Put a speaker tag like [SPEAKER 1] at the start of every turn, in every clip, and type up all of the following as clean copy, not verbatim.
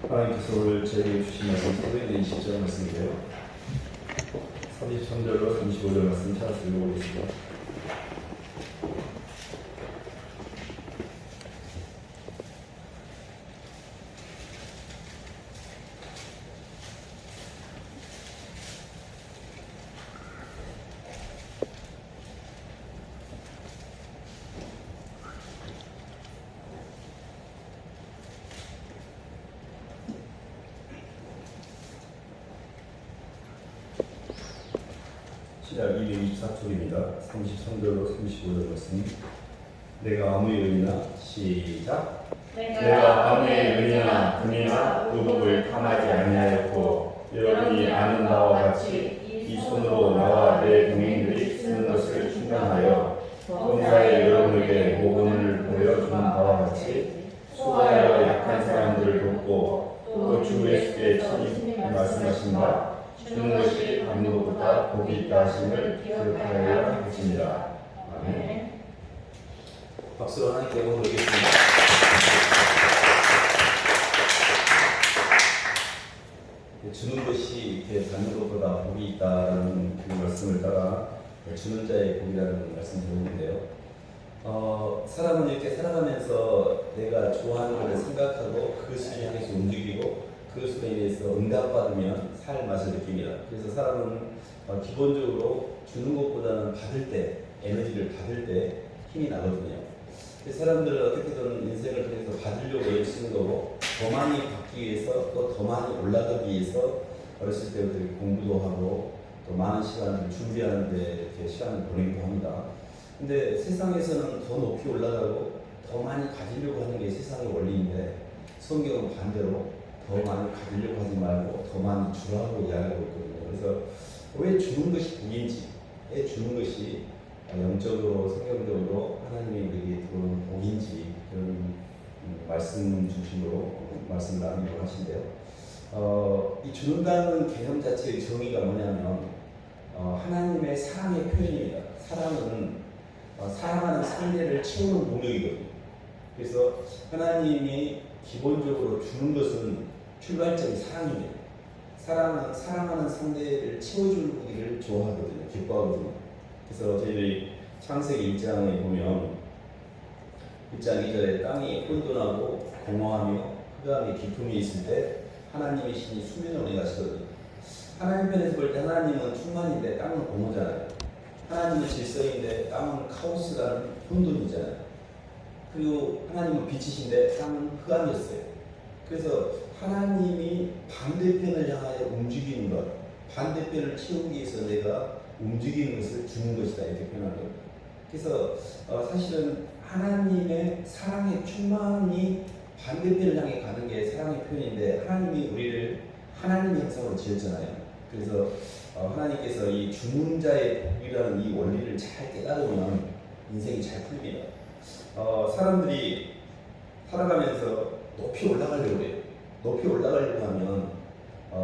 [SPEAKER 1] 하나님께서 오늘 저에게 주신 말씀 사도행전 20장 말씀인데요. 33절로 35절 말씀 찾아서 읽어보겠습니다. 시작 224쪽입니다. 33절로 35절 말씀. 내가 아무의 은이나 시작.
[SPEAKER 2] 내가 아무의 은이나 금이나 의복을 탐하지 아니하였고 여러분이 아는 바와 같이 이 손으로 나와 내 동행들이 쓰는 것을 충당하여 범사에 여러분에게 모범을 보여주는 바와 같이 수고하여 약한 사람들을 돕고 또 주 예수께 친히 말씀하신 바 주는 것이 받는 것보다 복이 있다 하심을 기억하여야 하십니다. 아멘.
[SPEAKER 1] 박수로 하나님께 영광 돌리겠습니다. 주는 것이 이렇게 받는 것보다 복이 있다는 그 말씀을 따라 주는 자의 복이라는 말씀을 드렸는데요. 사람은 이렇게 살아가면서 내가 좋아하는 것을 생각하고 그것을 향해서 움직이고 그것으로 인해서 응답받으면 살 맛을 느낍니다. 그래서 사람은 기본적으로 주는 것보다는 받을 때, 에너지를 받을 때 힘이 나거든요. 사람들은 어떻게든 인생을 통해서 받으려고 애쓰는 거고 더 많이 받기 위해서 또 더 많이 올라가기 위해서 어렸을 때부터 공부도 하고 또 많은 시간을 준비하는 데 이렇게 시간을 보내기도 합니다. 근데 세상에서는 더 높이 올라가고 더 많이 가지려고 하는 게 세상의 원리인데 성경은 반대로 더 많이 가지려고 하지 말고 더 많이 주라고 이야기하고 있거든요. 그래서 왜 주는 것이 복인지, 왜 주는 것이 영적으로 성경적으로 하나님의 우리에게 들어오는 복인지 그런 말씀 중심으로 말씀을 나누려고 하신데요. 이 주는다는 개념 자체의 정의가 뭐냐면 하나님의 사랑의 표현입니다. 사랑은 사랑하는 상대를 채우는 동력이거든요. 그래서 하나님이 기본적으로 주는 것은 출발점이 사랑입니다. 사랑은 사랑하는 상대를 채워주기를 좋아하거든요. 기뻐하거든요. 그래서 저희들이 창세기 1장에 보면 1장 2절에 땅이 혼돈하고 공허하며 흑암의 깊음이 있을 때 하나님의 신이 수면에 올라가시거든요. 하나님 편에서 볼 때 하나님은 충만인데 땅은 공허잖아요. 하나님은 질서인데 땅은 카오스라는 혼돈이잖아요. 그리고 하나님은 빛이신데 땅은 흑암이었어요. 그래서 하나님이 반대편을 향하여 움직이는 것, 반대편을 채우기 위해서 내가 움직이는 것을 주는 것이다 이렇게 표현한 겁니다. 그래서 사실은 하나님의 사랑의 충만이 반대편을 향해 가는 게 사랑의 표현인데 하나님이 우리를 하나님의 형상으로 지었잖아요. 그래서 하나님께서 이 주는 자의 복이라는 이 원리를 잘 깨달으면 인생이 잘 풀립니다. 사람들이 살아가면서 높이 올라가려고 해요. 높이 올라가려고 하면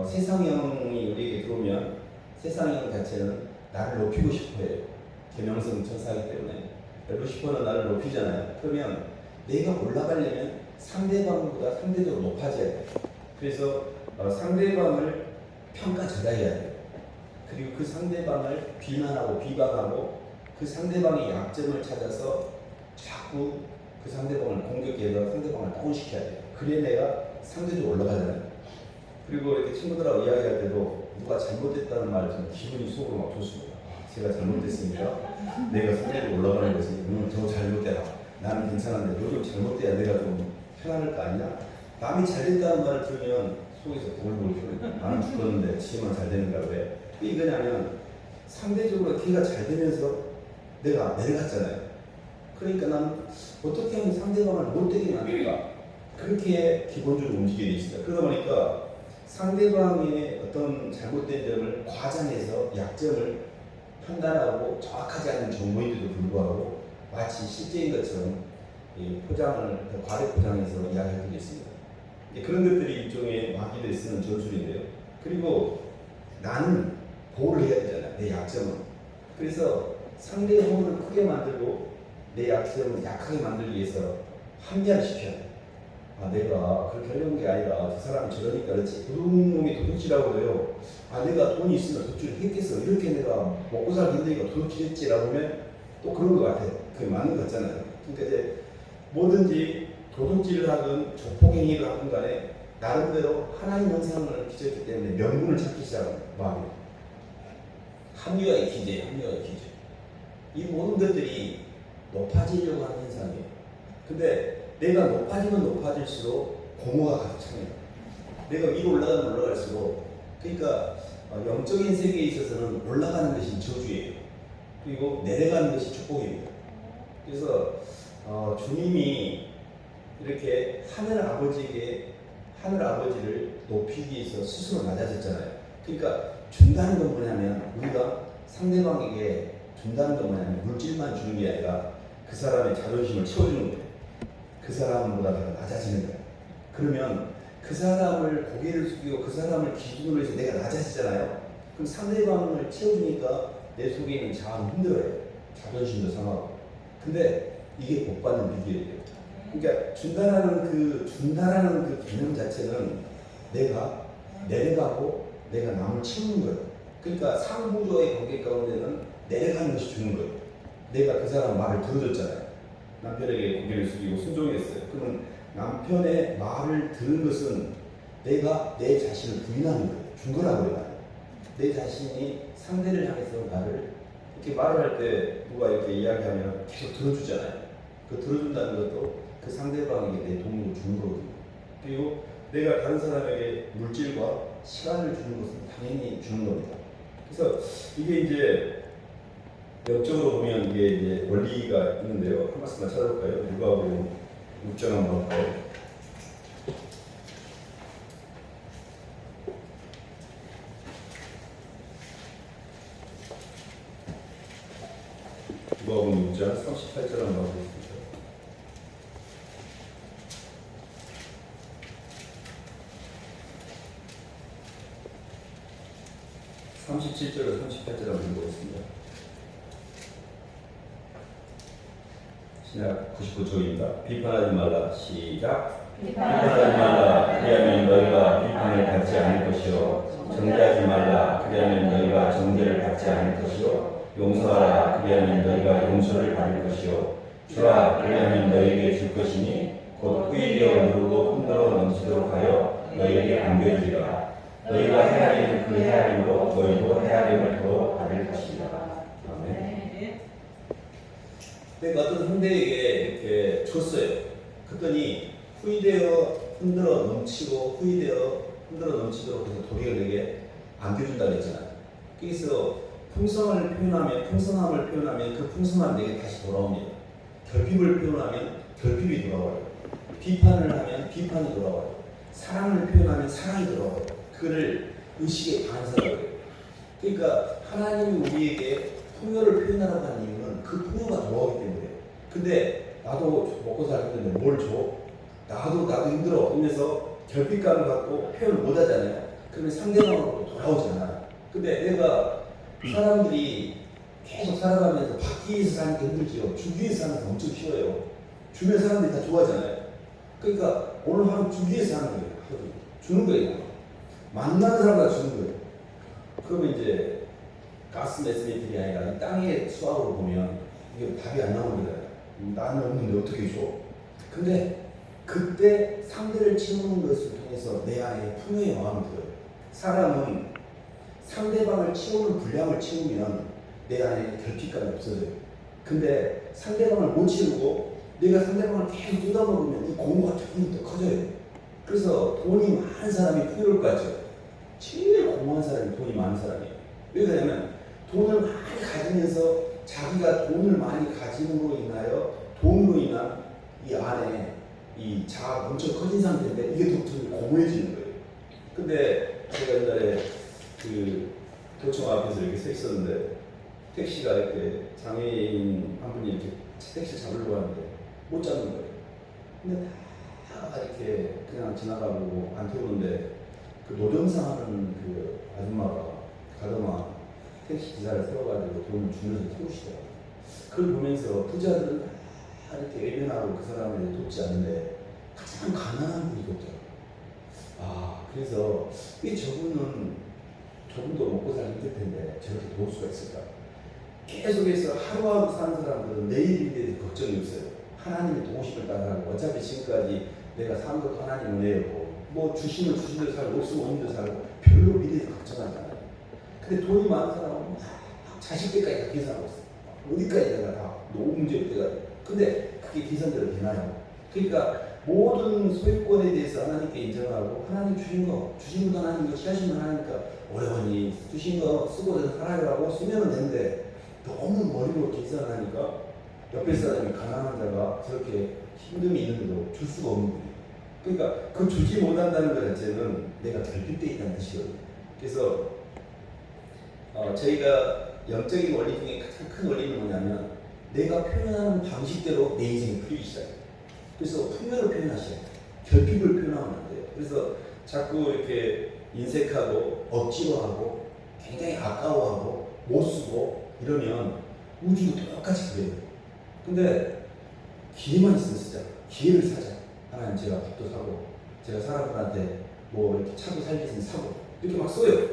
[SPEAKER 1] 세상형이 우리에게 들어오면 세상형 자체는 나를 높이고 싶어 해요. 계명성 천사이기 때문에. 루시퍼는 나를 높이잖아요. 그러면 내가 올라가려면 상대방보다 상대적으로 높아져야 돼요. 그래서 상대방을 평가절하해야 돼요. 그리고 그 상대방을 비난하고 비방하고 그 상대방의 약점을 찾아서 자꾸 그 상대방을 공격해서 상대방을 다운시켜야 돼요. 그래야 내가 상대적으로 올라가잖아요. 그리고 이렇게 친구들하고 이야기할 때도 누가 잘못했다는 말을 좀 기분이 속으로 막 좋습니다. 제가 잘못됐으니까 내가 상대적으로 올라가는 거지. 저 잘못되라. 나는 괜찮은데 너 좀 잘못돼야 내가 좀 편안할 거 아니냐? 남이 잘됐다는 말을 들으면 속에서 볼볼 펴요. 나는 죽었는데 지만 잘 되는가 왜? 이거냐면 상대적으로 걔가 잘 되면서 내가 내려갔잖아요. 그러니까 나는 어떻게 하면 상대방을 못되게 만들까? 그렇게 기본적으로 움직이게 돼 있습니다. 그러다 보니까 상대방의 어떤 잘못된 점을 과장해서 약점을 판단하고 정확하지 않은 정보인데도 불구하고 마치 실제인 것처럼 포장을 과대 포장해서 이야기할 때도 있습니다. 그런 것들이 일종의 마귀들이 쓰는 전술인데요. 그리고 나는 보호를 해야 되잖아요. 내 약점은. 그래서 상대의 허물을 크게 만들고 내 약점을 약하게 만들기 위해서 합리화를 시켜야 돼요. 아 내가 그렇게 하려는 게 아니라 저 사람이 저러니까 그렇지. 도둑놈이 도둑질하고 그래요. 아 내가 돈이 있으면 도둑질 했겠어. 이렇게 내가 먹고 살기 힘드니까 도둑질했지라고 하면 또 그런 것 같아요. 그게 맞는 것 같잖아요. 그러니까 이제 뭐든지 도둑질을 하든 조폭행위를 하든 간에 나름대로 하나님 형상을 빚었기 때문에 명분을 찾기 시작합니다. 마음이. 합리화의 기제, 합리화의 기제. 이 모든 것들이 높아지려고 하는 현상이에요. 근데 내가 높아지면 높아질수록 공허가 가득 찹니다. 내가 위로 올라가면 올라갈수록 그러니까 영적인 세계에 있어서는 올라가는 것이 저주예요. 그리고 내려가는 것이 축복입니다. 그래서 주님이 이렇게 하늘 아버지를 높이기 위해서 스스로 낮아졌잖아요. 그러니까 준다는 건 뭐냐면 우리가 상대방에게 준다는 건 뭐냐면 물질만 주는 게 아니라 그 사람의 자존심을 채워주는 거예요. 그 사람보다 내가 낮아지는 거예요. 그러면 그 사람을 고개를 숙이고 그 사람을 기준으로 해서 내가 낮아지잖아요. 그럼 상대방을 채워주니까 내 속에 있는 자아는 힘들어요. 자존심도 상하고. 근데 이게 복 받는 비결이에요. 그러니까 준다라는 그 개념 자체는 내가 내려가고 내가 남을 채우는 거예요. 그러니까 상부조의 관계 가운데는 내려가는 것이 주는 거예요. 내가 그 사람 말을 들어줬잖아요. 남편에게 고개를 숙이고 순종했어요. 그러면 남편의 말을 들은 것은 내가 내 자신을 부인하는 거예요. 준 거라고 해요. 내 자신이 상대를 향해서 나를 이렇게 말을 할 때 누가 이렇게 이야기하면 계속 들어주잖아요. 그 들어준다는 것도 그 상대방에게 내 도움을 주는 거거든요. 그리고 내가 다른 사람에게 물질과 시간을 주는 것은 당연히 주는 겁니다. 그래서 이게 이제 영적으로 보면 이게 이제 원리가 있는데요. 한 말씀만 찾아볼까요? 누가복음 6장 한번 볼까요? 누가복음 6장 38절 한번 보겠습니다. 37절과 38절 한번 보겠습니다. 신약 99쪽입니다. 비판하지 말라. 시작. 비판하지 말라. 그리하면 너희가 비판을 받지 않을 것이요. 정죄하지 말라. 그리하면 너희가 정죄를 받지 않을 것이요. 용서하라. 그리하면 너희가 용서를 받을 것이요. 주라. 그리하면 너희에게 줄 것이니 곧 후일이여 누르고 흔들어 넘치도록 하여 너희에게 안겨주리라. 너희가 헤아리는 그 헤아림으로 너희도 헤아림을 더 받을 것이다. 아멘. 그러니까 어떤 상대에게 이렇게 줬어요. 그랬더니 후이되어 흔들어 넘치고 후이되어 흔들어 넘치도록 해서 도리어 내게 안겨준다 그랬잖아요. 그래서 풍성함을 표현하면 그 풍성함이 내게 다시 돌아옵니다. 결핍을 표현하면 결핍이 돌아와요. 비판을 하면 비판이 돌아와요. 사랑을 표현하면 사랑이 돌아와요. 그를 의식에 강한 사람이에요. 그러니까 하나님이 우리에게 풍요를 표현하라고 하는 이유는 그 풍요가 돌아오기 때문에. 근데 나도 먹고 살기 때문에 뭘 줘? 나도 힘들어. 이러면서 결핍감을 갖고 표현을 못 하잖아요. 그러면 상대방으로 돌아오잖아. 근데 내가 사람들이 계속 살아가면서 받기 위해서 사는 게 힘들지요. 주기 위해서 사는 게 엄청 쉬워요. 주변 사람들이 다 좋아하잖아요. 그러니까 오늘 하루 주기 위해서 하는 거예요. 주는 거예요. 만나는 사람마다 주는 거예요. 그러면 이제 가스 메시메이트가 아니라 이 땅의 수학으로 보면 이게 답이 안 나옵니다. 나는 없는데 어떻게 줘? 근데 그때 상대를 채우는 것을 통해서 내 안에 풍요의 마음이 들어요. 사람은 상대방을 채우는 분량을 채우면 내 안에 결핍감이 없어져요. 근데 상대방을 못 채우고 내가 상대방을 계속 뜯어먹으면 이 공허가 조금 더 커져요. 그래서 돈이 많은 사람이 풍요로울 것 같죠? 제일 공허한 사람이 돈이 많은 사람이에요. 왜 그러냐면 돈을 많이 가지면서 자기가 돈을 많이 가짐으로 인하여 돈으로 인한 이 안에 이 자아가 엄청 커진 상태인데 이게 더 공허해지는 거예요. 근데 제가 옛날에 그 도청 앞에서 이렇게 서 있었는데 택시가 이렇게 장애인 한 분이 이렇게 택시 잡으려고 하는데 못 잡는 거예요. 근데 다 이렇게 그냥 지나가고 안 태우는데 그 노점상 하는 그 아줌마가 가더만 택시 기사를 세워가지고 돈을 주면서 태우시더라고요. 그걸 보면서 부자들은 다 이렇게 외면하고 그 사람을 돕지 않는데 가장 가난한 분이거든요. 그래서 왜 저분도 먹고 살기 힘들 텐데 저렇게 도울 수가 있을까? 계속해서 하루하루 사는 사람들은 내일에 대해서 걱정이 없어요. 하나님의 도우심을 따라하고 어차피 지금까지 내가 산 것도 하나님 은혜였고 뭐 주시면 주신 대로 살고 없으면 없는 대로 살고 별로 미래에 걱정하잖아요. 근데 돈이 많은 사람은 자식 때까지 다 계산하고 있어요. 어디까지다가 다 너무 문제 때가. 근데 그게 계산대로 되나요? 그러니까 모든 소유권에 대해서 하나님께 인정하고 하나님 주신 거 하나님 거 취하신 거 하나니까 어려우니 주신 거 쓰고 살아요 하고 쓰면 되는데 너무 머리로 계산하니까 옆에 사람이 가난한 자가 저렇게 힘듦이 있는데도 줄 수가 없는 거예요. 그러니까 그 주지 못한다는 것 자체는 내가 결핍되어 있다는 뜻이거든요. 그래서 저희가 영적인 원리 중에 가장 큰 원리는 뭐냐면 내가 표현하는 방식대로 내 인생이 풀리기 시작해요. 그래서 풍요를 표현하셔야 돼요. 결핍을 표현하면 안 돼요. 그래서 자꾸 이렇게 인색하고 억지로 하고 굉장히 아까워하고 못 쓰고 이러면 우주도 똑같이 그래요. 근데 기회만 있으면 쓰자. 기회를 사자. 하나님 제가 밥도 사고 제가 사람들한테 뭐 이렇게 차고 살기 있으면 사고 이렇게 막 써요.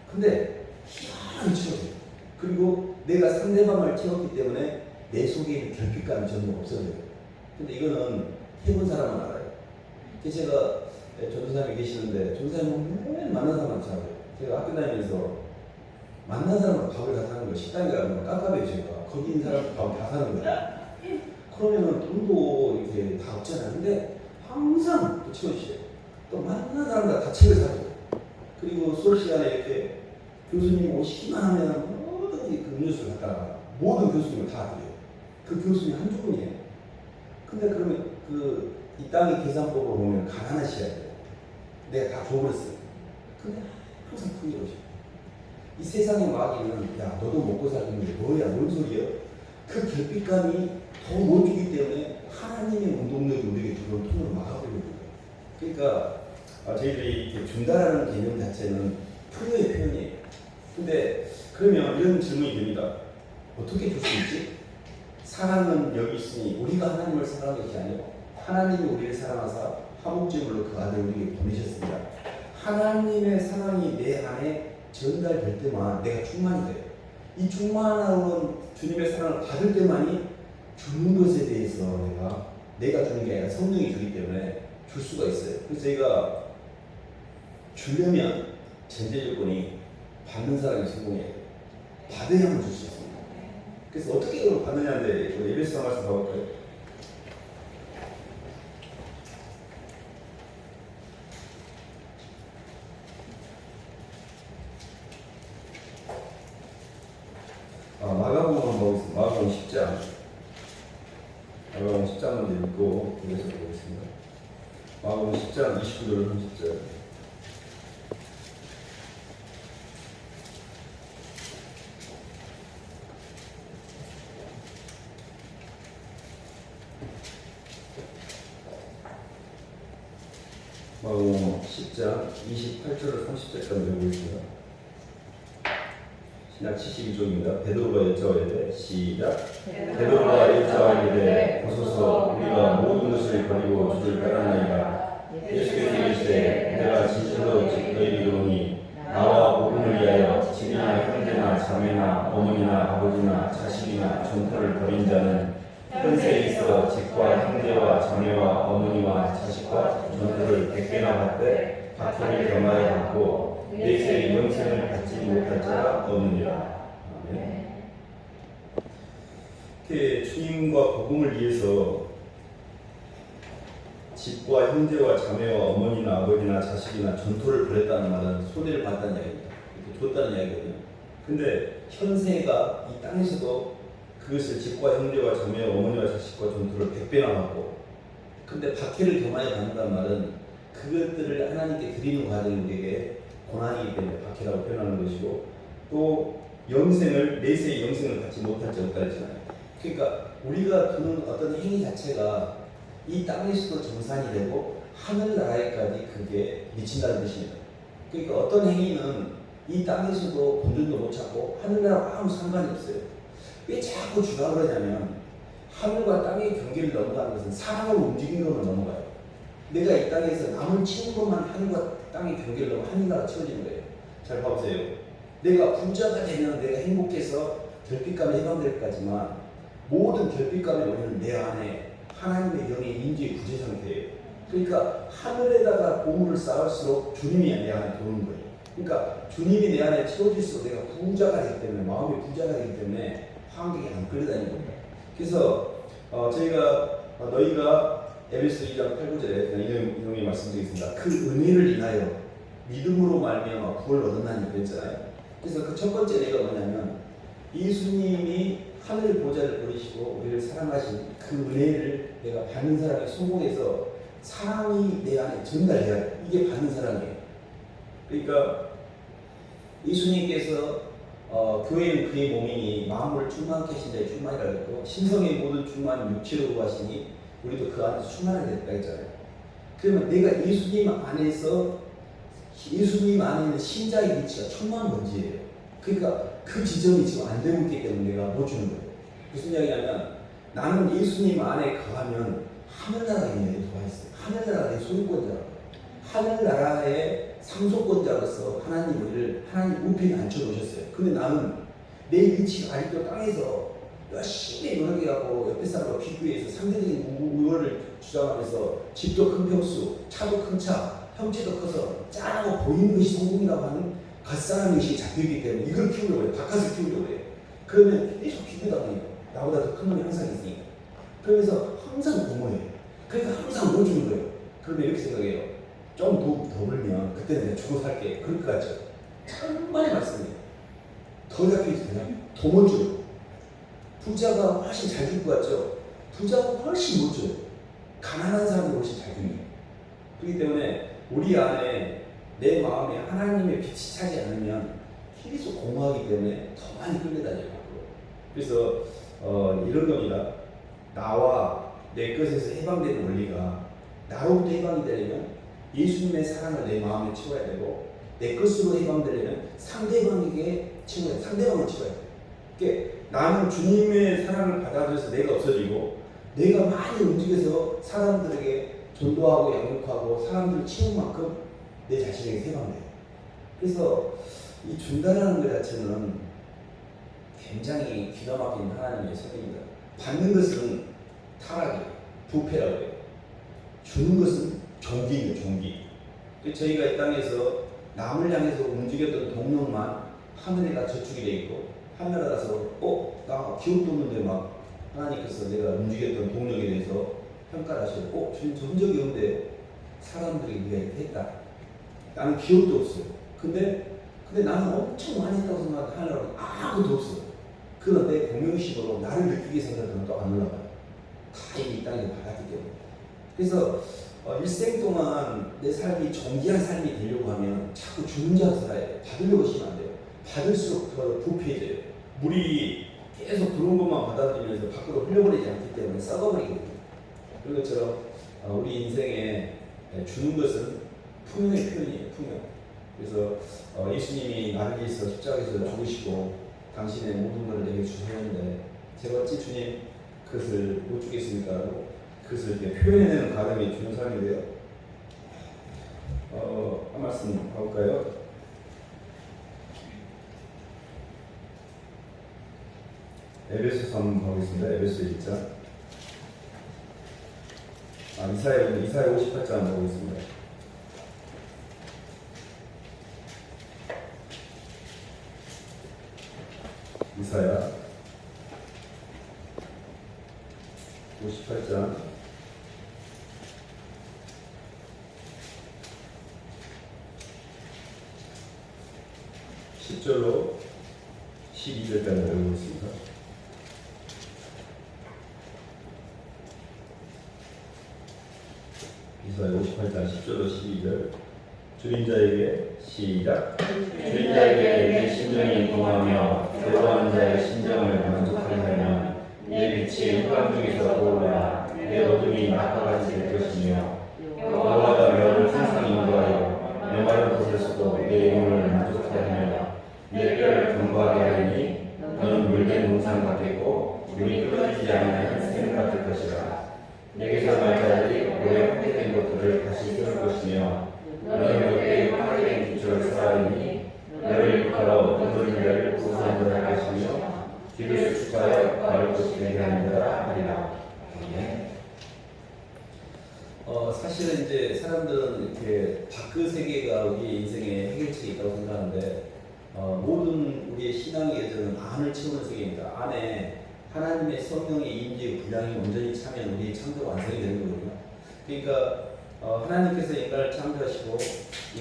[SPEAKER 1] 근데 희한하게 채워져요. 그리고 내가 상대방을 채웠기 때문에 내 속에 있는 결핍감이 전부 없어져요. 근데 이거는 해본 사람은 알아요. 제가 전도사님이 계시는데 전도사님은 맨날 만난 사람만 찾아요. 제가 학교 다니면서 만난 사람은 밥을 다 사는 거예요. 식당에 가면 깝깝해요. 제가 거기 있는 사람 밥을 다 사는 거예요. 그러면은 돈도 이렇게 다 없잖아요. 근데 항상 또 채워주세요. 또 만난 사람들 다 책을 사고 그리고 수업 시간에 이렇게 교수님 오시기만 하면 뭐든지 그 음료수를 갖다가 모든 교수님을 다 드려요. 그 교수님 한두 분이에요. 근데 그러면 이 땅의 계산법을 보면 가난하셔야 돼요. 내가 다 줘버렸어요. 근데 항상 풍요로우셔. 이 세상의 마귀는 야 너도 먹고 살겠는데 뭐야 뭔 소리야? 그 결핍감이 더 못 주기 때문에 하나님의 운동력이 우리에게 들어온 통로를 막아버리는 거예요. 그러니까 저희들이 이렇게 준다라는 개념 자체는 풍요의 표현이에요. 근데 그러면 이런 질문이 됩니다. 어떻게 줄 수 있지? 사랑은 여기 있으니 우리가 하나님을 사랑한 것이 아니고 하나님이 우리를 사랑하사 화목제물로 그 아들 우리에게 보내셨습니다. 하나님의 사랑이 내 안에 전달될 때만 내가 충만이 돼요. 이 충만한 주님의 사랑을 받을 때만이 주는 것에 대해서 내가 주는 게 아니라 성령이 주기 때문에 줄 수가 있어요. 그래서 저희가 주려면 전제 조건이 받는 사람이 성공해야 돼요. 받아야만 줄 수 있습니다. 그래서 어떻게 그걸 받느냐인데 에베소 한 말씀 봐볼까요? 마가복음 한번 보겠습니다. 마가복음 10장. 마가복음 10장 먼저 읽고 그래서 보겠습니다. 마가복음 10장 29절 30절. 마가복음 10장 28절을 30절까지 읽어보겠습니다. 신약 72종입니다. 베드로가 여짜오되 시작. 베드로가 여짜오되 보소서 우리가 모든 것을 버리고 주를 따르나이다. 예수께서 이르시되 내가 진실로 너희에게 이르노니 나와 복음을 위하여 집이나 형제나 자매나 어머니나 아버지나 자식이나 전토를 벌인 자는 현세에 있어 집과 형제와 자매와 어머니와 자식과 전토를 100배나 받되 박해를 경하여 받고 내세의 영생을 받지 못할 자가 없느니라. 아멘. 이렇게 주님과 복음을 위해서 집과 형제와 자매와 어머니나 아버지나 자식이나 전토를 벌였다는 말은 손해를 봤다는 이야기입니다. 이렇게 줬다는 이야기거든요. 근데 현세가 이 땅에서도 그것을 집과 형제와 자매와 어머니와 자식과 전토를 100배나 받고 근데 박해를 경하여 받는다는 말은 그것들을 하나님께 드리는 과정이 우리에게 고난이기 때문에 박해라고 표현하는 것이고 또 영생을 내세의 영생을 갖지 못할 자 없다 했잖아요. 그러니까 우리가 두는 어떤 행위 자체가 이 땅에서도 정산이 되고 하늘나라에까지 그게 미친다는 뜻입니다. 그러니까 어떤 행위는 이 땅에서도 본전도 못 찾고 하늘나라와 아무 상관이 없어요. 왜 자꾸 주가 그러냐면 하늘과 땅의 경계를 넘어가는 것은 사람으로 움직이는 것만 넘어가요. 내가 이 땅에서 남을 치는 것만 하늘과 땅의 경계를 넘어 하늘나라 채워지는 거예요. 잘 봐보세요. 내가 부자가 되면 내가 행복해서 결핍감에 해방될 것까지만 모든 결핍감의 원인은 내 안에 하나님의 영의 인지의 구제 상태예요. 그러니까 하늘에다가 보물을 쌓을수록 주님이 내 안에 들어오는 거예요. 그러니까 주님이 내 안에 채워질수록 내가 부자가 되기 때문에 마음이 부자가 되기 때문에 환경에 안 끌려다니는 겁니다. 그래서 너희가 에베소 2장 8절에 이놈이 말씀드리겠습니다. 그 은혜를 인하여 믿음으로 말미암아 구원을 얻었나니 그랬잖아요. 그래서 그 첫 번째 내가 뭐냐면 예수님이 하늘 보좌를 버리시고 우리를 사랑하신 그 은혜를 내가 받는 사람이 성공해서 사랑이 내 안에 전달해야 돼. 이게 받는 사랑이에요. 그러니까 예수님께서 교회는 그의 몸이니 마음을 충만케 하신 자의 충만이라고 했고 신성의 모든 충만은 육체로 하시니 우리도 그 안에서 충만하게 됐다 했잖아요. 그러면 내가 예수님 안에 있는 신자의 위치가 천만 번지예요. 그러니까 그 지점이 지금 안 되고 있기 때문에 내가 못 주는 거예요. 무슨 이야기냐면 나는 예수님 안에 가면 하늘나라에 있는 도가 있어요. 하늘나라의 소유권자라고. 하늘나라의 상속권자로서 하나님 우편에 앉혀놓으셨어요. 근데 나는 내 위치가 아직도 땅에서 열심히 노력해갖고 옆에 사람과 비교해서 상대적인 우월을 주장하면서 집도 큰 평수, 차도 큰 차, 형체도 커서 짠하고 보이는 것이 성공이라고 하는 갓사람 의식이 잡혀있기 때문에 이걸 키우려고 해요. 바깥을 키우려고 해요. 그러면 계속 비교당해요. 나보다 더 큰 놈이 항상 있으니까. 그러면서 항상 고모해요. 그러니까 항상 못 주는 거예요. 그러면 이렇게 생각해요. 좀 더 벌면 그때는 내가 주고 살게. 그럴 것 같죠? 정말 말씀이에요. 더 잡혀있을 때는 더 못 줘요. 부자가 훨씬 잘 줄 것 같죠? 부자가 훨씬 못 줘요. 가난한 사람이 훨씬 잘 줍니다. 그렇기 때문에 우리 안에 내 마음에 하나님의 빛이 차지 않으면 계속 공허하기 때문에 더 많이 끌려다녀요. 그래서 이런 겁니다. 나와 내 것에서 해방되는 원리가 나로부터 해방이 되려면 예수님의 사랑을 내 마음에 채워야 되고 내 것으로 해방되려면 상대방에게 채워야 돼. 상대방을 채워야 돼. 그러니까 나는 주님의 사랑을 받아들여서 내가 없어지고 내가 많이 움직여서 사람들에게 전도하고 양육하고 사람들을 채운 만큼 내 자신에게 해방돼요. 그래서 이 준다라는 것 자체는 굉장히 기가 막힌 하나님의 선입니다. 받는 것은 타락이에요. 부패라고 해요. 주는 것은 종기예요. 종기. 저희가 이 땅에서 남을 향해서 움직였던 동력만 하늘에가 저축이 돼 있고 하늘에 가서 나 기억도 없는데 막 하나님께서 내가 움직였던 동력에 대해서 평가를 하시고 주님 전 적이 없는데 사람들이 이렇게 했다. 나는 기억도 없어요. 근데 나는 엄청 많이 했다고 생각하려고 아무도 없어요. 그런데 공명심으로 나를 느끼게 생각하면 또 안 올라가요. 다 이 땅에 받았기 때문에. 그래서 일생 동안 내 삶이 정기한 삶이 되려고 하면 자꾸 주는 자로 살아야 돼요. 받으려고 하시면 안 돼요. 받을수록 더 부패해져요. 물이 계속 들어온 것만 받아들이면서 밖으로 흘려보내지 않기 때문에 썩어버리거든요. 그런 것처럼 우리 인생에 주는 것은 풍요의 표현이에요. 풍요. 그래서 예수님이 나를 위해서 십자가에서 죽으시고 당신의 모든 것을 내게 주셨는데 제가 어찌 주님 그것을 못 주겠습니까? 그것을 이렇게 표현해내는 과정이 주는 사람인데요. 한 말씀 가볼까요? 에베소서 한번 보겠습니다. 에베소 1장. 이사야 58장 한번 보겠습니다. 이사야 58장 10절로 12절까지 배우고 있습니다. 이사야 58장 10절로 12절 줄인 자에게 시작.
[SPEAKER 2] 줄인 자에게 내 심정이 동하며 괴로워하는 자의 심정을 만족하게 하면 내 빛이 흑암 중에서 떠오르라. 내 어둠이 낙하같이 될 것이며 여호와가 너를 항상 인도하여 내 마른 곳에서도 내 영혼을 만족하게 하며 내 뼈를 견고하게 하리니 너는 물된 동산 같겠고 물이 끊어지지 않는 샘 같을 것이라. 내게서 날 자들이 오래 확대된 것들을
[SPEAKER 1] 그래서 이제 사람들은 이렇게 밖의 세계가 우리의 인생의 해결책이 있다고 생각하는데 모든 우리의 신앙의 여정은 안을 채우는 세계입니다. 안에 하나님의 성령의 임재의 분량이 온전히 차면 우리의 창조가 완성이 되는 거거든요. 그러니까 하나님께서 인간을 창조하시고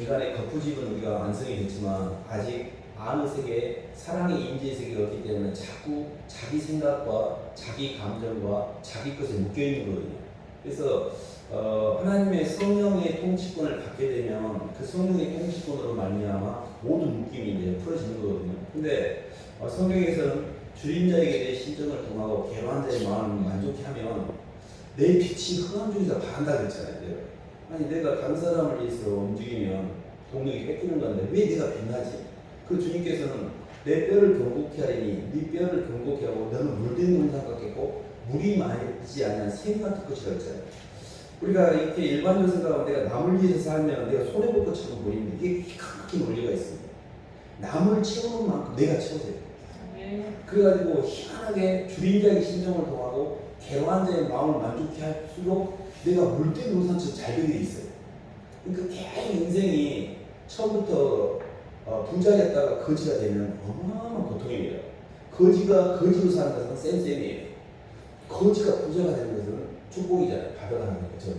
[SPEAKER 1] 인간의 거푸집은 우리가 완성이 됐지만 아직 안의 세계, 사랑의 임재의 세계가 없기 때문에 자꾸 자기 생각과 자기 감정과 자기 것에 묶여있는 거거든요. 그래서 하나님의 성령의 통치권을 갖게 되면 그 성령의 통치권으로 말미암아 모든 묶임이 이제 풀어지는 거거든요. 근데 성경에서는 주인 자에게 대해 신정을 통하고 괴로운 자의 마음을 만족케 하면 내 빛이 흑암 중에서 반다 그랬잖아요. 아니 내가 다른 사람을 위해서 움직이면 동력이 뺏기는 건데 왜 내가 빛나지? 그 주님께서는 내 뼈를 경고케 하리니 네 뼈를 경고케 하고 너는 물된 동상 같겠고 물이 많지 않은 샘 같은 것이라 했잖아요. 우리가 이렇게 일반적으로 생각하면 내가 남을 위해서 살면 내가 손해볼 것처럼 보이는데 이게 기가 막힌 원리가 있습니다. 남을 채우는 만큼 내가 채워져요. 그래가지고 희한하게 주인자의 신정을 통하고 괴로운 자의 마음을 만족케 할수록 내가 물된 동산처럼 잘 되게 있어요. 그러니까 계속 인생이 처음부터 부자였다가 거지가 되면 어마어마한 고통입니다. 거지가 거지로 사는 것은 쌤쌤이에요. 거지가 부자가 되는 것은 축복이잖아요. 받아가는 거죠.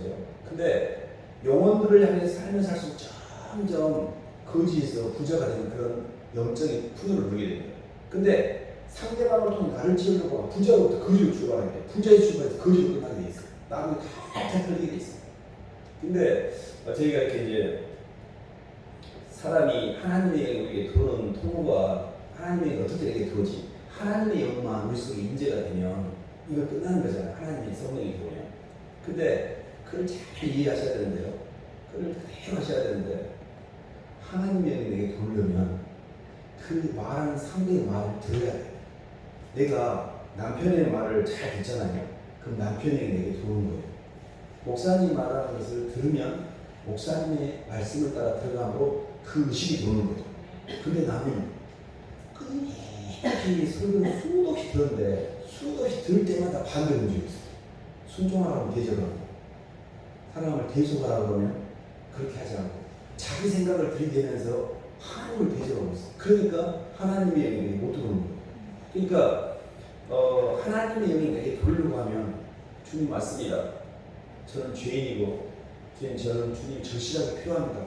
[SPEAKER 1] 근데 영혼들을 향해 살면 살수록 점점 거지에서 부자가 되는 그런 영적인 풍요를 누리게 됩니다. 근데 상대방을 통해 나를 채우려고 하면 부자로부터 거지로 출발하게 돼요. 부자의 출발에서 거지로 끝나게 돼 있어요. 나는 다 털리게 돼 있어요. 근데 저희가 이렇게 이제 사람이 하나님의 영에게 들어오는 통로가 하나님의 어떻게 이렇게 들어오지? 하나님의 영만 우리 속에 임재가 되면 이거 끝나는 거잖아요. 하나님의 성령이 들어오면. 근데 그걸 잘 이해하셔야 되는데요. 그걸 그대로 하셔야 되는데 하나님의 영이 내게 들어오려면 그 말하는 상대의 말을 들어야 돼요. 내가 남편의 말을 잘 듣잖아요. 그럼 남편이 내게 들어오는 거예요. 목사님 말하는 것을 들으면 목사님의 말씀을 따라 들어가므로 그 의식이 들어오는 거죠. 근데 나는 끊임없이 설교를 수도 없이 들었는데 수도 없이 들을 때마다 반대로 움직였어요. 순종하라고 대적하고 사람을 대속하라고 그러면 그렇게 하지 않고 자기 생각을 들이대면서 하나님을 대적하고 있어요. 그러니까 하나님의 영이 내게 못 들어오는 거예요. 그러니까 하나님의 영이 내게 들어오려고 하면 주님 맞습니다. 저는 죄인이고 주님 저는 주님 절실하게 필요합니다.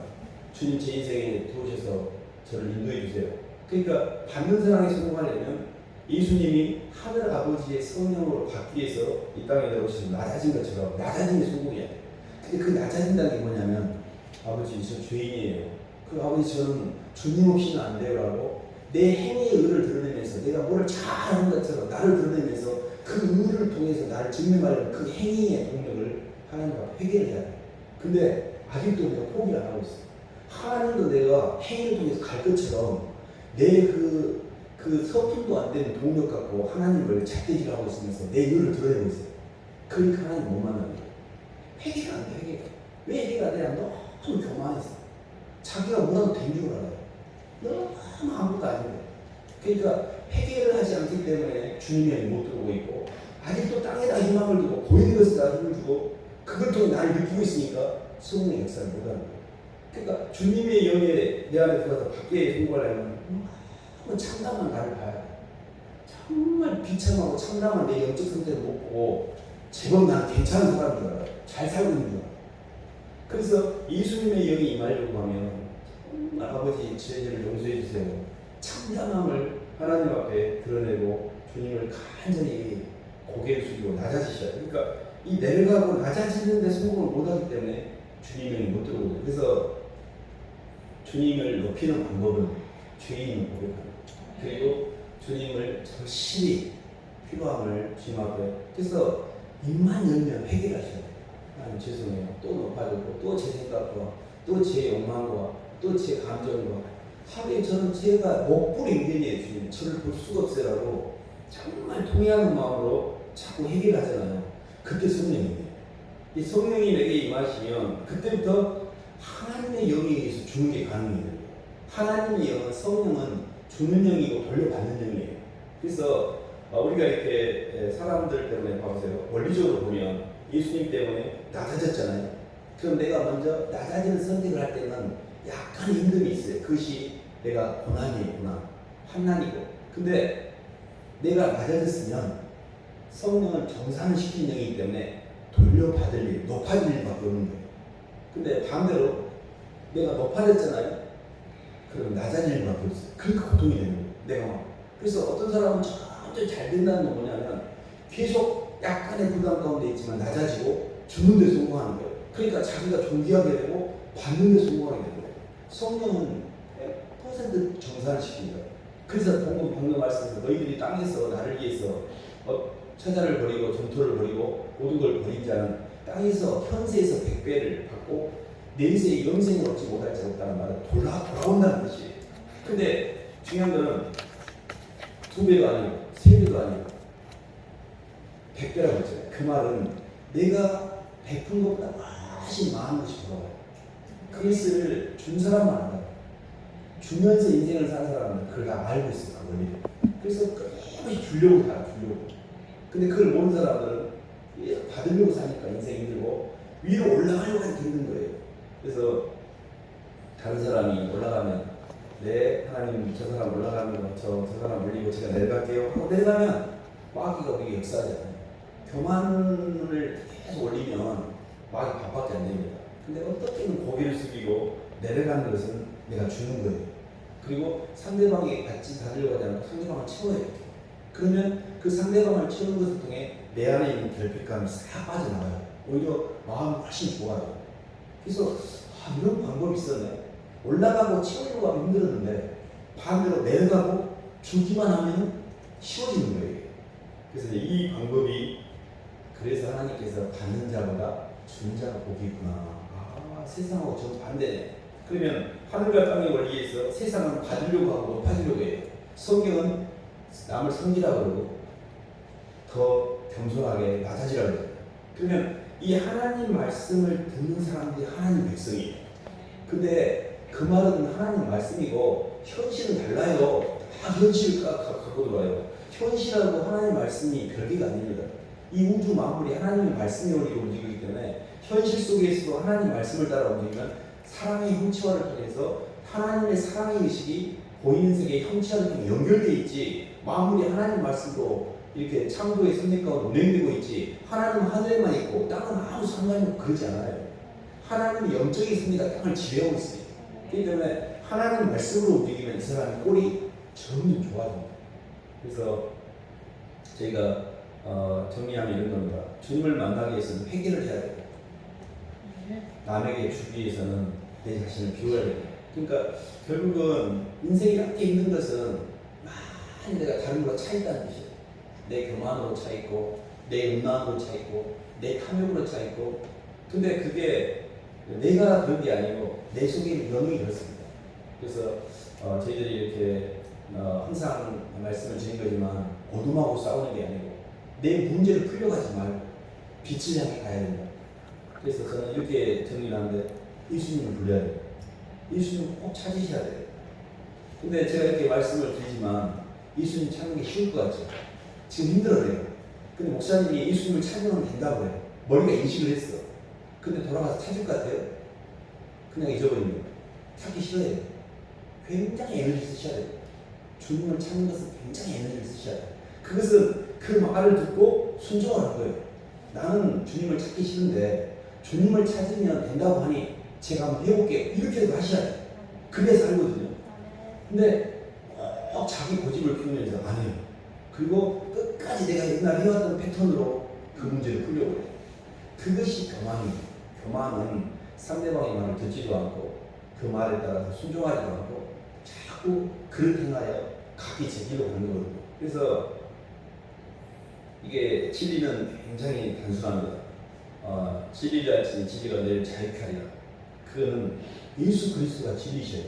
[SPEAKER 1] 주님 제 인생에 들어오셔서 저를 인도해 주세요. 그러니까 받는 사랑에 성공하려면 예수님이 하늘 아버지의 성령으로 받기 위해서 이 땅에 들어오셔서 낮아진 것처럼 낮아진 게 성공이야. 근데 그 낮아진다는 게 뭐냐면 아버지 저 죄인이에요. 그 아버지 저는 주님 없이는 안 돼요라고 내 행위의 의를 드러내면서 내가 뭐를 잘하는 것처럼 나를 드러내면서 그 의를 통해서 나를 증명하려는 그 행위의 동력을 하나님과 회개를 해야 돼. 근데 아직도 내가 포기를 안 하고 있어. 하나님도 내가 행위를 통해서 갈 것처럼 내 그 서품도 안 되는 동력 갖고 하나님을 잣대질 하고 있으면서 내 의를 드러내고 있어요. 그러니까 하나님 못 만나는 거예요. 회개가 안 돼, 회개가. 왜 회개가 안 돼? 너무 교만해서. 자기가 뭐라도 된 줄 알아요. 너무 아무것도 아닌데. 그러니까 회개를 하지 않기 때문에 주님의 못 들어오고 있고 아직도 땅에다 희망을 두고 보이는 것에다 힘을 주고 그걸 통해 나를 느끼고 있으니까 성령의 역사를 못하는 거예요. 그러니까 주님의 영에 내 안에 들어가서 밖에 공부하려면 너무 참담한 나를 봐야 돼. 정말 비참하고 참담한 내 영적 상태를 못 보고 제법 나는 괜찮은 사람인 줄 알아요. 잘 살고 있는 줄 알아요. 그래서 예수님의 영이 임하려고 하면 정말 아버지 죄를 용서해 주세요. 참담함을 하나님 앞에 드러내고 주님을 간절히 고개를 숙이고 낮아지셔야 돼요. 그러니까 이 내려가고 낮아지는 데 성공을 못하기 때문에 주님을 못 들어오거든요. 그래서 주님을 높이는 방법은 죄인을 고백하는 그리고 주님을 절실히 필요함을 주님 앞에 그래서 입만 열면 회개를 하셔야 돼요. 하나님 죄송해요. 또 높아졌고 또 제 생각과 또 제 욕망과 또 제 감정과 하루에 저는 제가 목불이 인간이에요. 주님 저를 볼 수가 없어요라고 정말 통회하는 마음으로 자꾸 회개를 하잖아요. 그때 성령이에요. 이 성령이 내게 임하시면 그때부터 하나님의 영에 의해서 주는 게 가능해요. 하나님의 영은 성령은 주는 영이고 돌려받는 영이에요. 그래서 우리가 이렇게 사람들 때문에 봐보세요. 원리적으로 보면 예수님 때문에 낮아졌잖아요. 그럼 내가 먼저 낮아지는 선택을 할 때는 약간 힘듦이 있어요. 그것이 내가 고난이에요. 고난. 환난이고. 근데 내가 낮아졌으면 성령을 정산을 시키는 영이기 때문에 돌려받을 일, 높아질 일밖에 없는 거예요. 근데 반대로 내가 높아졌잖아요. 그럼 낮아질 일밖에 없어요. 그러니까 고통이 되는 거예요. 내가 막. 그래서 어떤 사람은 점점 잘 된다는 건 뭐냐면 계속 약간의 부담 가운데 있지만 낮아지고 주는 데 성공하는 거예요. 그러니까 자기가 존귀하게 되고 받는 데 성공하게 되는 거예요. 성령은 100% 정산을 시킵니다. 그래서 방금 말씀에서 너희들이 땅에서 나를 위해서 처자를 버리고 전토를 버리고 모든 걸 버린 자는 땅에서 현세에서 100배를 받고 내세의 영생을 얻지 못할 자 없다는 말은 돌아온다는 뜻이에요. 근데 중요한 거는 2배가 아니고 3배도 아니고 100배라고 했잖아요. 그 말은 내가 베푼 것보다 훨씬 많은 것이 돌아와요. 그것을 준 사람만 안다. 주면서 인생을 사는 사람은 그걸 다 알고 있어요. 그 원리를. 그래서 끝까지 주려고 살아. 주려고. 근데 그걸 모르는 사람들은 받으려고 사니까 인생이 힘들고 위로 올라가려고 하니까 힘든 거예요. 그래서 다른 사람이 올라가면 네 하나님 저 사람 올라가면 저 사람 올리고 제가 내려갈게요 하고 내려가면 마귀가 우리에게 역사하잖아요. 교만을 계속 올리면 마귀 밥밖에 안 됩니다. 근데 어떻게든 고개를 숙이고 내려가는 것은 내가 주는 거예요. 그리고 상대방이 같이 받으려고 하지 않고 상대방을 채워야 돼요. 그러면 그 상대방을 채우는 것을 통해 내 안에 있는 결핍감이 싹 빠져나가요. 오히려 마음이 훨씬 좋아요. 그래서 이런 방법이 있었네. 올라가고 채우려고 하면 힘들었는데 반대로 내려가고 주기만 하면 쉬워지는 거예요. 그래서 이 방법이 그래서 하나님께서 받는 자보다 주는 자가 복이 있구나. 세상하고 정반대네. 그러면 하늘과 땅의 원리에서 세상은 받으려고 하고 높아지려고 해요. 성경은 남을 섬기라고 그러고 더 겸손하게 낮아지라고 해요. 그러면 이 하나님 말씀을 듣는 사람들이 하나님 백성이에요. 근데 그 말은 하나님 말씀이고 현실은 달라요. 다 현실을 갖고 들어와요. 현실하고 하나님 말씀이 별개가 아닙니다. 이 우주 만물이 하나님의 말씀의 원리로 움직이기 때문에 현실 속에서도 하나님 말씀을 따라 움직이면 사랑의 형체화를 통해서 하나님의 사랑의 의식이 보이는 세계의 형체화를 통해 연결되어 있지 만물이 하나님 말씀으로 이렇게 창조의 선택과로 운행되고 있지 하나님은 하늘에만 있고 땅은 아무 상관이 없고 그러지 않아요. 하나님이 영적인 섭리가 땅을 지배하고 있어요. 그렇기 때문에 하나님 말씀으로 움직이면 이 사람의 꼴이 점점 좋아집니다. 그래서 저희가 정리하면 이런 겁니다. 주님을 만나기 위해서는 회개를 해야 돼요. 남에게 주기 위해서는 내 자신을 비워야 돼요. 그러니까 결국은 인생이 이렇게 힘든 것은 많이 내가 다른 거로 차있다는 뜻이에요. 내 교만으로 차있고 내 음란으로 차있고 내 탐욕으로 차있고 근데 그게 내가 그런 게 아니고 내 속에 있는 영이 그렇습니다. 그래서 저희들이 이렇게 항상 말씀을 드린 거지만 어둠하고 싸우는 게 아니고 내 문제를 풀려가지 말고 빛을 향해 가야 된다. 그래서 저는 이렇게 정리를 하는데 예수님을 불러야 돼요. 예수님 꼭 찾으셔야 돼요. 근데 제가 이렇게 말씀을 드리지만 예수님 찾는 게 쉬울 것 같죠? 지금 힘들어요. 근데 목사님이 예수님을 찾으면 된다고 해요. 머리가 인식을 했어. 근데 돌아가서 찾을 것 같아요? 그냥 잊어버리는 거예요. 찾기 싫어해요. 굉장히 에너지 쓰셔야 돼요. 주님을 찾는 것은 굉장히 에너지를 쓰셔야 돼요. 그것은 그 말을 듣고 순종하는 거예요. 나는 주님을 찾기 싫은데 주님을 찾으면 된다고 하니 제가 한번 해볼게요. 이렇게도 하셔야 돼요. 그래서 살거든요. 근데 꼭 자기 고집을 피우면서 안 해요. 그리고 끝까지 내가 옛날 해왔던 패턴으로 그 문제를 풀려고 해요. 그것이 교만이에요. 교만은 상대방의 말을 듣지도 않고 그 말에 따라서 순종하지도 않고 자꾸 그를 행하여 각기 제 길로 가는 거거든요. 그래서 이게 진리는 굉장히 단순합니다. 진리를 알지니 진리가 너희를 자유케 하리라. 그거는 예수 그리스도가 진리셔요.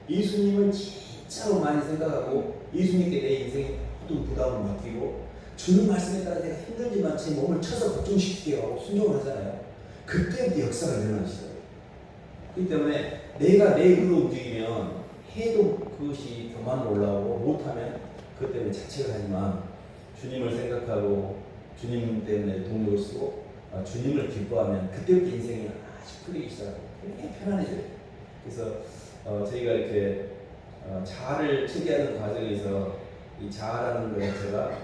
[SPEAKER 1] 예수님을 진짜로 많이 생각하고 예수님께 내 인생의 모든 부담을 맡기고 주는 말씀에 따라 내가 힘들지만 제 몸을 쳐서 걱정시키게 하고 순종을 하잖아요. 그때부터 역사가 일어나는 시작이에요. 그렇기 때문에 내가 내 의로 움직이면 해도 그것이 교만으로 올라오고 못하면 그것 때문에 자책을 하지만 주님을 생각하고 주님 때문에 동력을 쓰고 주님을 기뻐하면 그때부터 인생이 풀리기 시작하고 굉장히 편안해져요. 그래서 저희가 이렇게 자아를 처리하는 과정에서 이 자아라는 것 자체가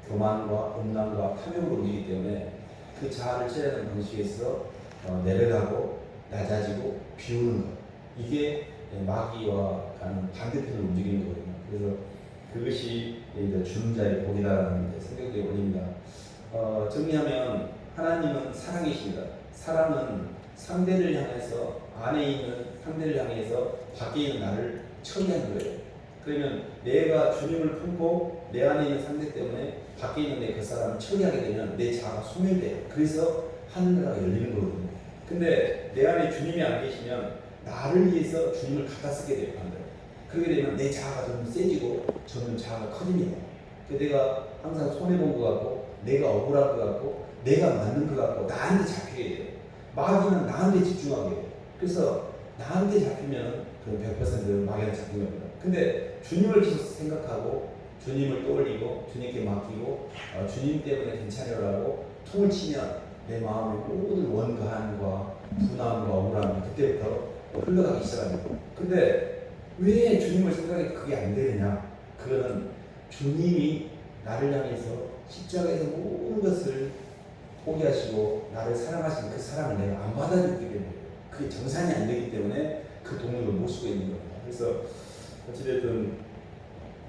[SPEAKER 1] 교만과 음란과 탐욕으로 움직이기 때문에 그 자아를 처리하는 방식에서 내려가고 낮아지고 비우는 것, 이게 마귀와 가는 반대편으로 움직이는 거거든요. 그래서 그것이 이제 주는 자의 복이라는 성경적인 원리입니다. 정리하면 하나님은 사랑이십니다. 사랑은 상대를 향해서, 안에 있는 상대를 향해서 밖에 있는 나를 처리하는 거예요. 그러면 내가 주님을 품고 내 안에 있는 상대 때문에 밖에 있는 내 그 사람을 처리하게 되면 내 자아가 소멸돼요. 그래서 하늘나라가 열리는 거거든요. 근데 내 안에 주님이 안 계시면 나를 위해서 주님을 갖다 쓰게 돼요. 반대로. 그렇게 되면 내 자아가 좀 세지고 저는 자아가 커집니다. 내가 항상 손해본 것 같고 내가 억울한 것 같고 내가 맞는 것 같고 나한테 잡히게 돼요. 마귀는 나한테 집중하게 해요. 그래서 나한테 잡히면 그럼 100% 마귀한테 잡힌 겁니다. 근데 주님을 계속 생각하고 주님을 떠올리고 주님께 맡기고 주님 때문에 괜찮으라고 통을 치면 내 마음의 모든 원한과 분함과 억울함이 그때부터 흘러가기 시작합니다. 근데 왜 주님을 생각해 그게 안 되느냐? 그거는 주님이 나를 향해서 십자가에서 모든 것을 포기하시고 나를 사랑하신 그 사랑을 내가 안 받아들이기 때문에 그게 정산이 안 되기 때문에 그 동력을 못 쓰고 있는 겁니다. 그래서 어찌됐든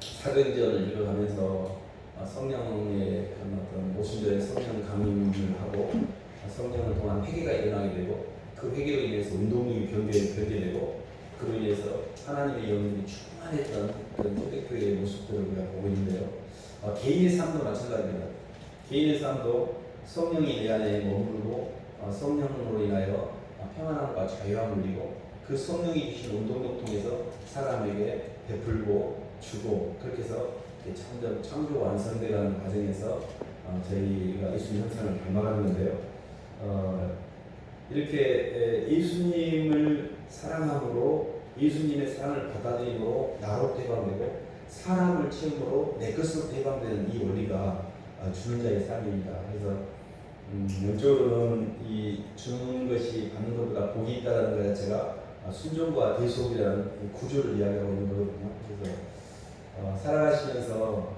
[SPEAKER 1] 사도행전을 읽어가면서 성령의 어떤 모순절의 성령 강림을 하고 성령을 통한 회개가 일어나게 되고 그 회개로 인해서 운동력이 변개되고 그로 인해서 하나님의 영혼이 충만했던 그런 초대교회의 모습들을 우리가 보고 있는데요. 개인의 삶도 마찬가지입니다. 개인의 삶도 성령이 내 안에 머무르고 성령으로 인하여 평안함과 자유함을 누리고 그 성령이 주신 운동력 통해서 사람에게 베풀고 주고 그렇게 해서 점점 창조 완성되는 과정에서 저희가 예수님 형상을 닮아가는 건데요. 이렇게 예수님을 사랑함으로 예수님의 사랑을 받아들임으로 나로 대방되고 사람을 체험으로 내 것으로 대방되는 이 원리가 주는 자의 삶입니다. 그래서 영적으로는 이 주는 것이 받는 것보다 복이 있다는 것 자체가 순종과 대속이라는 구조를 이야기하고 있는 거거든요. 그래서 살아가시면서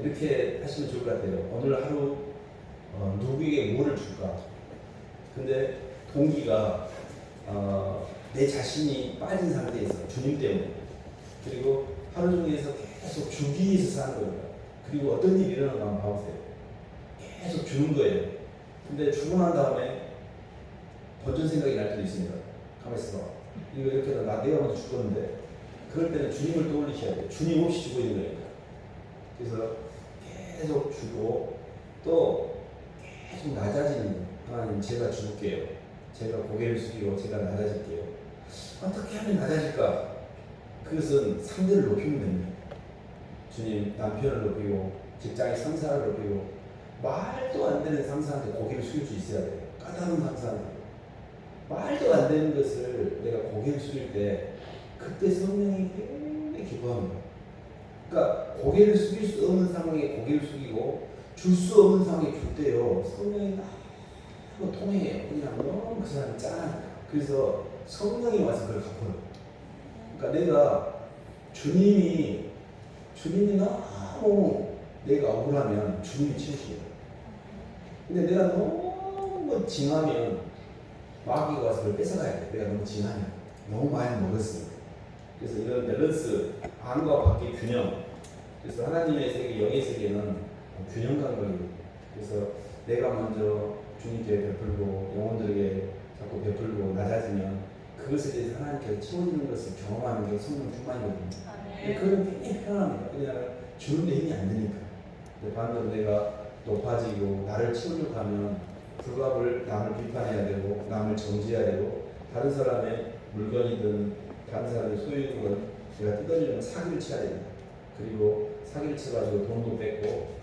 [SPEAKER 1] 이렇게 하시면 좋을 것 같아요. 오늘 하루 누구에게 뭐를 줄까? 근데 동기가 내 자신이 빠진 상태에서 주님 때문에 그리고 하루 중에서 계속 주기 위해서 사는 겁니다. 그리고 어떤 일이 일어나는가 한번 봐보세요. 계속 주는 거예요. 근데 주고 난 다음에 번전 생각이 날 때도 있습니다. 가만히 있어봐. 이거 이렇게 내가 먼저 죽었는데 그럴 때는 주님을 떠올리셔야 돼요. 주님 없이 주고 있는 거니까. 그래서 계속 주고 또 계속 낮아지는 거예요. 하나님 제가 죽을게요. 제가 고개를 숙이고 제가 낮아질게요. 어떻게 하면 낮아질까? 그것은 상대를 높이면 됩니다. 주님 남편을 높이고 직장의 상사를 높이고 말도 안 되는 상사한테 고개를 숙일 수 있어야 돼요. 까다로운 상사한테 말도 안 되는 것을 내가 고개를 숙일 때 그때 성령이 굉장히 기뻐합니다. 그러니까 고개를 숙일 수 없는 상황에 고개를 숙이고 줄 수 없는 상황에 줄 때요 성령이 너무 통해요. 그냥 너무 그 사람이 짠하니까. 그래서 성령이 와서 그걸 갚아요. 그러니까 내가 주님이 너무 내가 억울하면 주님이 치우십니다. 근데 내가 너무 징하면 마귀가 와서 그걸 뺏어가야 돼. 내가 너무 징하면 너무 많이 먹었으니까. 그래서 이런 밸런스, 안과 밖의 균형. 그래서 하나님의 세계, 영의 세계는 균형 감각이거든요. 그래서 내가 먼저 주님께 베풀고 영혼들에게 자꾸 베풀고 낮아지면 그것에 대해서 하나님께서 채워주는 것을 경험하는 게 성령 충만이거든요. 그건 굉장히 편합니다. 왜냐하면 주는데 힘이 안 드니까. 반대로 내가 높아지고 나를 채우려고 하면 불갑을 남을 비판해야 되고 남을 정지해야 되고 다른 사람의 물건이든 다른 사람의 소유물은 내가 뜯어주려면 사기를 쳐야 됩니다. 그리고 사기를 쳐가지고 돈도 뺏고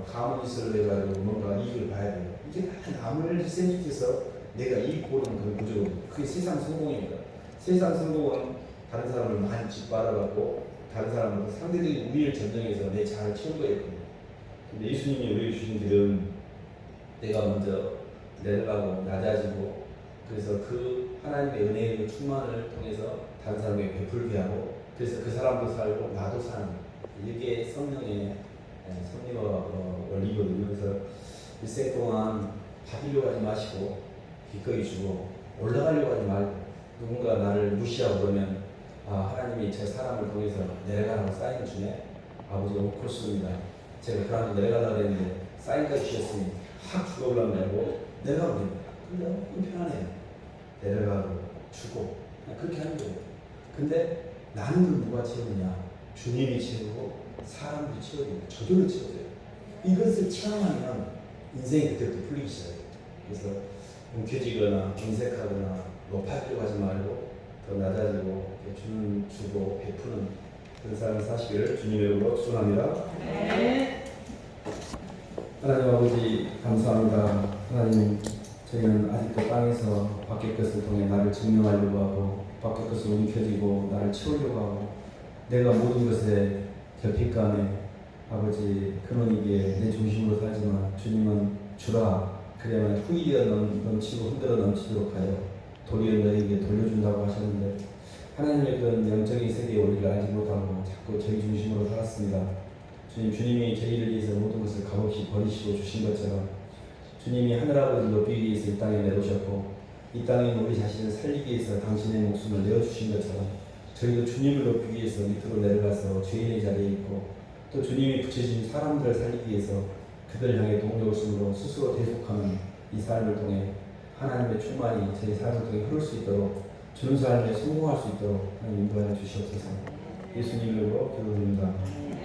[SPEAKER 1] 가문이슬을 해가지고 뭔가 이익을 봐야 돼요. 이게 다 남을 희생시켜서 내가 이익 보는 그 구조거든요. 그게 세상 성공입니다. 세상 성공은 다른 사람을 많이 짓밟아갖고 다른 사람은 상대적인 우위를 전쟁해서 내 자아를 채운 거였거든요. 근데 예수님이 우리에게 주신 길은 내가 먼저 내려가고 낮아지고 그래서 그 하나님의 은혜의 충만을 통해서 다른 사람에게 베풀게 하고, 그래서 그 사람도 살고 나도 사는, 이게 성령의 섭리와 원리거든요. 그래서 일생 동안 받으려고 하지 마시고 기꺼이 주고, 올라가려고 하지 말고, 누군가 나를 무시하고 그러면 하나님이 저 사람을 통해서 내려가라고 사인을 주네. 아버지가 옳습니다. 제가 그 사람도 내려가려고 했는데 사인까지 주셨으니 확 죽어보려고 하고 내려가고 됩니다. 근데 너무 편하네요. 내려가고 주고 그냥 그렇게 하는 거예요. 근데 나는 그럼 누가 채우느냐? 주님이 채우고 사람들이 채워줘요. 저절로 채워져요. 이것을 체험하면 인생이 그때부터 풀리기 시작해요. 그래서 움켜쥐거나 인색하거나 높아지려고 하지 말고 더 낮아지고 주고 베푸는 그런 삶을 사시기를 주님의 이름으로 축원합니다.
[SPEAKER 3] 네.
[SPEAKER 1] 하나님 아버지 감사합니다. 하나님, 저희는 아직도 땅에서 밖의 것을 통해 나를 증명하려고 하고 밖의 것을 움켜쥐고 나를 채우려고 하고 내가 모든 것에 결핍감에 아버지 근원이기에 내 중심으로 살지만 주님은 주라 그래야만 후일이 넘치고 흔들어 넘치도록 하여 도리어 너에게 돌려준다고 하셨는데, 하나님의 그런 영적인 세계의 원리를 알지 못하고 자꾸 저희 중심으로 살았습니다. 주님이 저희를 위해서 모든 것을 값없이 버리시고 주신 것처럼 주님이 하늘아버지 높이기 위해서 이 땅에 내놓으셨고 이 땅에 있는 우리 자신을 살리기 위해서 당신의 목숨을 내어주신 것처럼 저희도 주님을 높이기 위해서 밑으로 내려가서 죄인의 자리에 있고, 또 주님이 붙여주신 사람들을 살리기 위해서 그들 향해 동력을 쓰므로 스스로 대속하는 이 삶을 통해 하나님의 충만이 저희 삶을 통해 흐를 수 있도록, 주는 삶에 성공할 수 있도록 하나님 인도하여 주시옵소서. 예수님 이름으로 기도드립니다.